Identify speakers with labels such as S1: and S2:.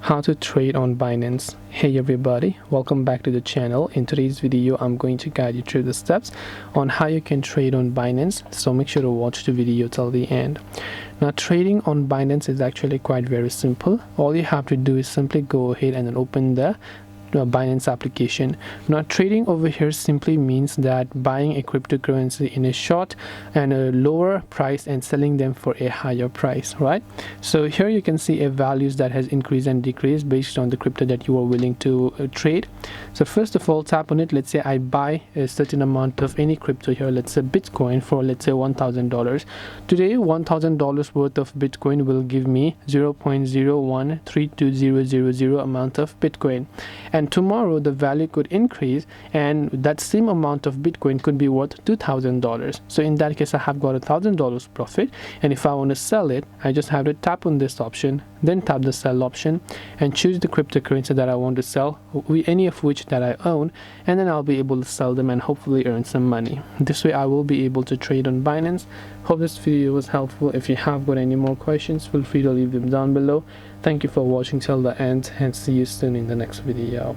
S1: How to trade on Binance. Hey everybody, welcome back to the channel. In today's video I'm going to guide you through the steps on how you can trade on Binance, so make sure to watch the video till the end. Now, trading on Binance is actually quite very simple. All you have to do is simply go ahead and then open the Binance application. Now, trading over here simply means that buying a cryptocurrency in a short and a lower price and selling them for a higher price, right? So here you can see a values that has increased and decreased based on the crypto that you are willing to trade. So first of all, tap on it. Let's say I buy a certain amount of any crypto here, let's say Bitcoin, for let's say $1,000. Today $1,000 worth of Bitcoin will give me 0.0132000 amount of Bitcoin, and tomorrow the value could increase and that same amount of Bitcoin could be worth $2,000. So in that case I have got $1,000 profit, and if I want to sell it, I just have to tap on this option, then tap the sell option and choose the cryptocurrency that I want to sell, any of which that I own, and then I'll be able to sell them and hopefully earn some money. This way I will be able to trade on Binance. Hope this video was helpful. If you have got any more questions, feel free to leave them down below. Thank you for watching till the end, and see you soon in the next video.